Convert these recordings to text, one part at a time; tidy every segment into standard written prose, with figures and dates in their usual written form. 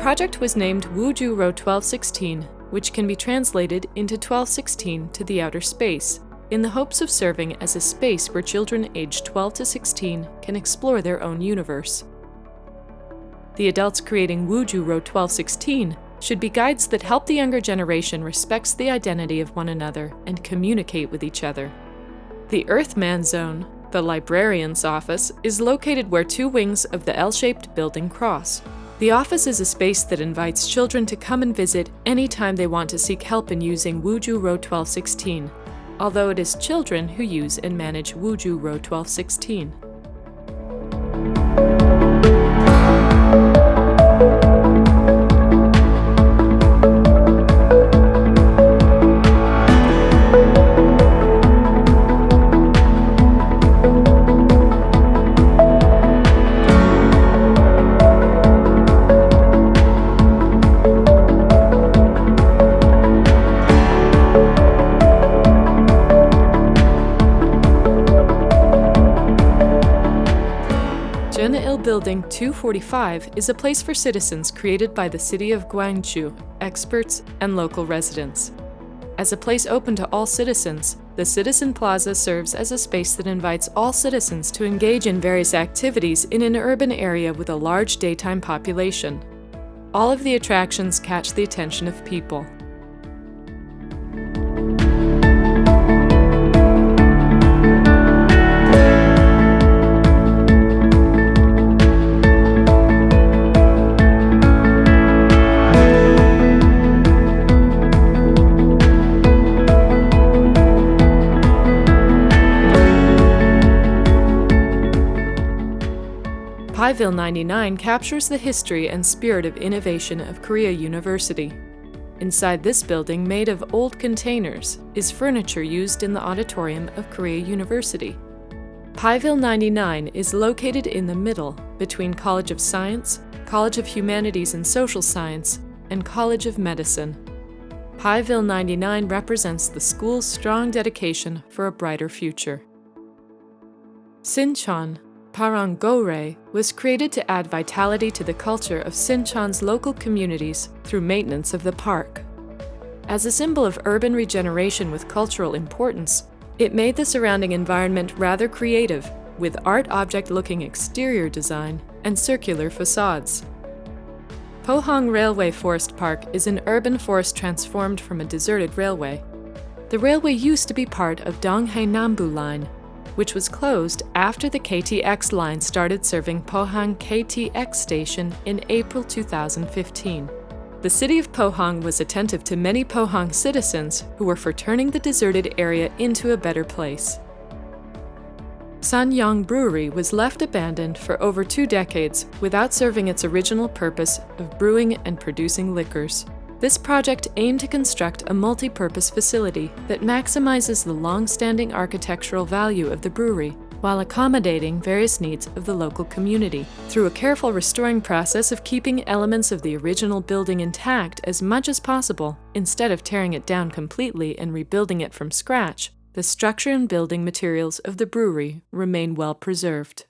project was named Wuju Row 1216, which can be translated into 1216 to the outer space, in the hopes of serving as a space where children aged 12 to 16 can explore their own universe. The adults creating Wuju Row 1216 should be guides that help the younger generation respect the identity of one another and communicate with each other. The Earthman Zone, the librarian's office, is located where two wings of the L-shaped building cross. The office is a space that invites children to come and visit anytime they want to seek help in using Wuju Row 1216, although it is children who use and manage Wuju Row 1216. Building 245 is a place for citizens created by the city of Gwangju, experts, and local residents. As a place open to all citizens, the Citizen Plaza serves as a space that invites all citizens to engage in various activities in an urban area with a large daytime population. All of the attractions catch the attention of people. Pyville 99 captures the history and spirit of innovation of Korea University. Inside this building, made of old containers, is furniture used in the auditorium of Korea University. Pyville 99 is located in the middle between College of Science, College of Humanities and Social Science, and College of Medicine. Pyville 99 represents the school's strong dedication for a brighter future. Sinchon, Parang-gore, was created to add vitality to the culture of Sinchon's local communities through maintenance of the park. As a symbol of urban regeneration with cultural importance, it made the surrounding environment rather creative, with art object-looking exterior design and circular facades. Pohang Railway Forest Park is an urban forest transformed from a deserted railway. The railway used to be part of Donghae-Nambu Line, which was closed after the KTX line started serving Pohang KTX station in April 2015. The city of Pohang was attentive to many Pohang citizens who were for turning the deserted area into a better place. Sanyang Brewery was left abandoned for over 2 decades without serving its original purpose of brewing and producing liquors. This project aimed to construct a multi-purpose facility that maximizes the long-standing architectural value of the brewery while accommodating various needs of the local community. Through a careful restoring process of keeping elements of the original building intact as much as possible, instead of tearing it down completely and rebuilding it from scratch, the structure and building materials of the brewery remain well preserved.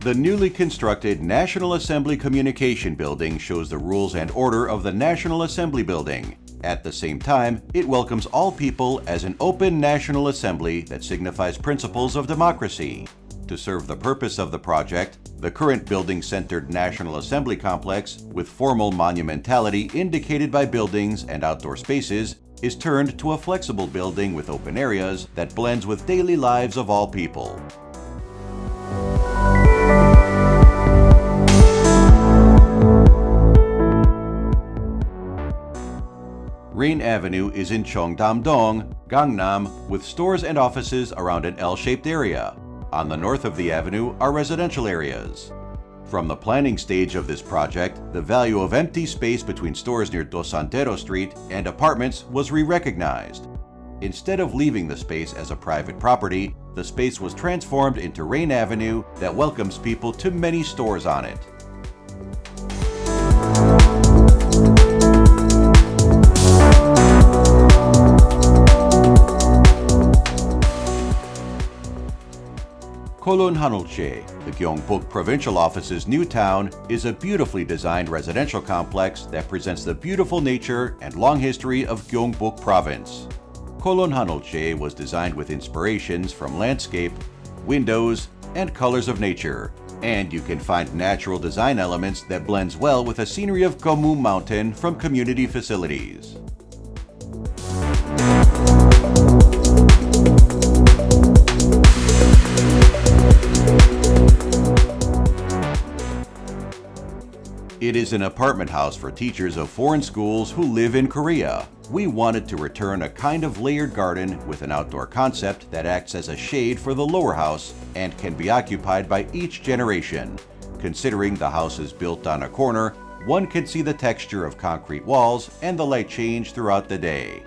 The newly constructed National Assembly Communication Building shows the rules and order of the National Assembly Building. At the same time, it welcomes all people as an open National Assembly that signifies principles of democracy. To serve the purpose of the project, the current building-centered National Assembly Complex, with formal monumentality indicated by buildings and outdoor spaces, is turned to a flexible building with open areas that blends with daily lives of all people. Rain Avenue is in Cheongdam-dong, Gangnam, with stores and offices around an L-shaped area. On the north of the avenue are residential areas. From the planning stage of this project, the value of empty space between stores near Dos Santero Street and apartments was re-recognized. Instead of leaving the space as a private property, the space was transformed into Rain Avenue that welcomes people to many stores on it. Kolon Hanulche, the Gyeongbuk Provincial Office's new town, is a beautifully designed residential complex that presents the beautiful nature and long history of Gyeongbuk Province. Kolon Hanulche was designed with inspirations from landscape, windows, and colors of nature, and you can find natural design elements that blends well with the scenery of Gomu Mountain from community facilities. It is an apartment house for teachers of foreign schools who live in Korea. We wanted to return a kind of layered garden with an outdoor concept that acts as a shade for the lower house and can be occupied by each generation. Considering the house is built on a corner, one can see the texture of concrete walls and the light change throughout the day.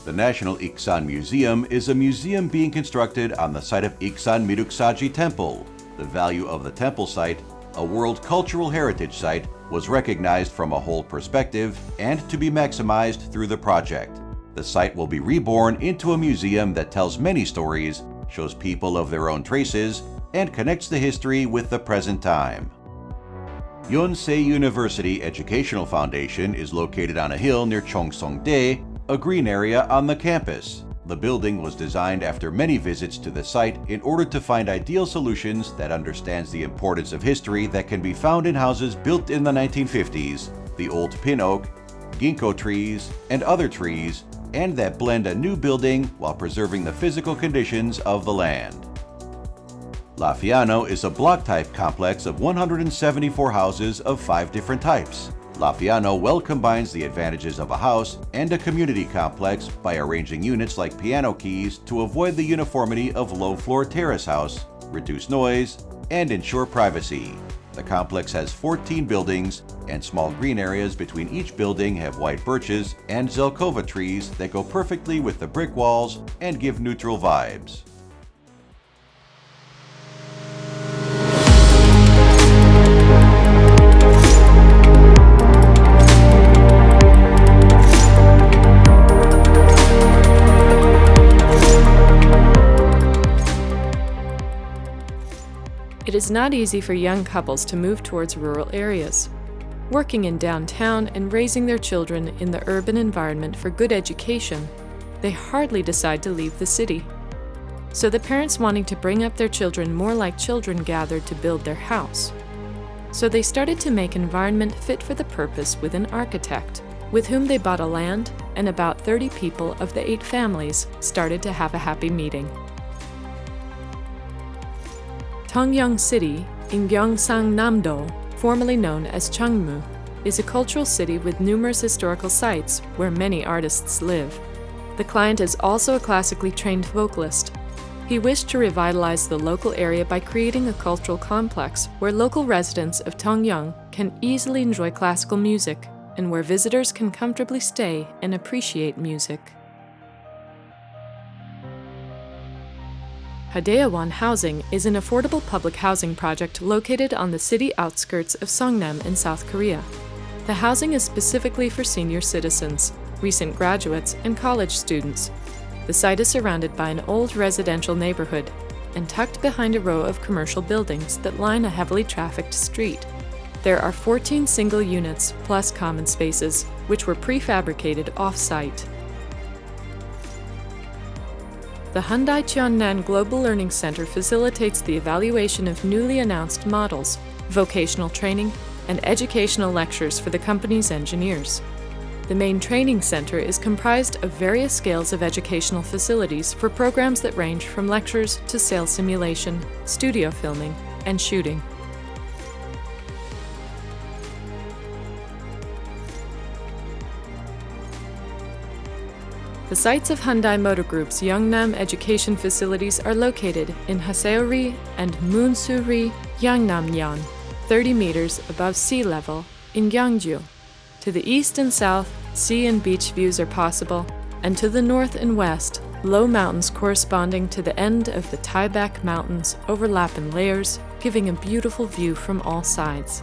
The National Iksan Museum is a museum being constructed on the site of Iksan Miruksaji Temple. The value of the temple site, a World Cultural Heritage Site, was recognized from a whole perspective and to be maximized through the project. The site will be reborn into a museum that tells many stories, shows people of their own traces, and connects the history with the present time. Yonsei University Educational Foundation is located on a hill near Cheongseongdae, a green area on the campus. The building was designed after many visits to the site in order to find ideal solutions that understands the importance of history that can be found in houses built in the 1950s, the old pin oak, ginkgo trees, and other trees, and that blend a new building while preserving the physical conditions of the land. Lafiano is a block-type complex of 174 houses of 5 different types. Lafiano well combines the advantages of a house and a community complex by arranging units like piano keys to avoid the uniformity of low-floor terrace house, reduce noise, and ensure privacy. The complex has 14 buildings, and small green areas between each building have white birches and zelkova trees that go perfectly with the brick walls and give neutral vibes. It is not easy for young couples to move towards rural areas. Working in downtown and raising their children in the urban environment for good education, they hardly decide to leave the city. So the parents wanting to bring up their children more like children gathered to build their house. So they started to make environment fit for the purpose with an architect, with whom they bought a land, and about 30 people of the 8 families started to have a happy meeting. Tongyeong City in Gyeongsang-namdo, formerly known as Chungmu, is a cultural city with numerous historical sites where many artists live. The client is also a classically trained vocalist. He wished to revitalize the local area by creating a cultural complex where local residents of Tongyeong can easily enjoy classical music and where visitors can comfortably stay and appreciate music. Hadeawan Housing is an affordable public housing project located on the city outskirts of Songnam in South Korea. The housing is specifically for senior citizens, recent graduates, and college students. The site is surrounded by an old residential neighborhood and tucked behind a row of commercial buildings that line a heavily trafficked street. There are 14 single units plus common spaces, which were prefabricated off-site. The Hyundai Cheonnan Global Learning Center facilitates the evaluation of newly announced models, vocational training, and educational lectures for the company's engineers. The main training center is comprised of various scales of educational facilities for programs that range from lectures to sales simulation, studio filming, and shooting. The sites of Hyundai Motor Group's Yeongnam education facilities are located in Haseori and Moonsuri, Yeongnam-yeon, 30 meters above sea level in Gyeongju. To the east and south, sea and beach views are possible, and to the north and west, low mountains corresponding to the end of the Taebaek Mountains overlap in layers, giving a beautiful view from all sides.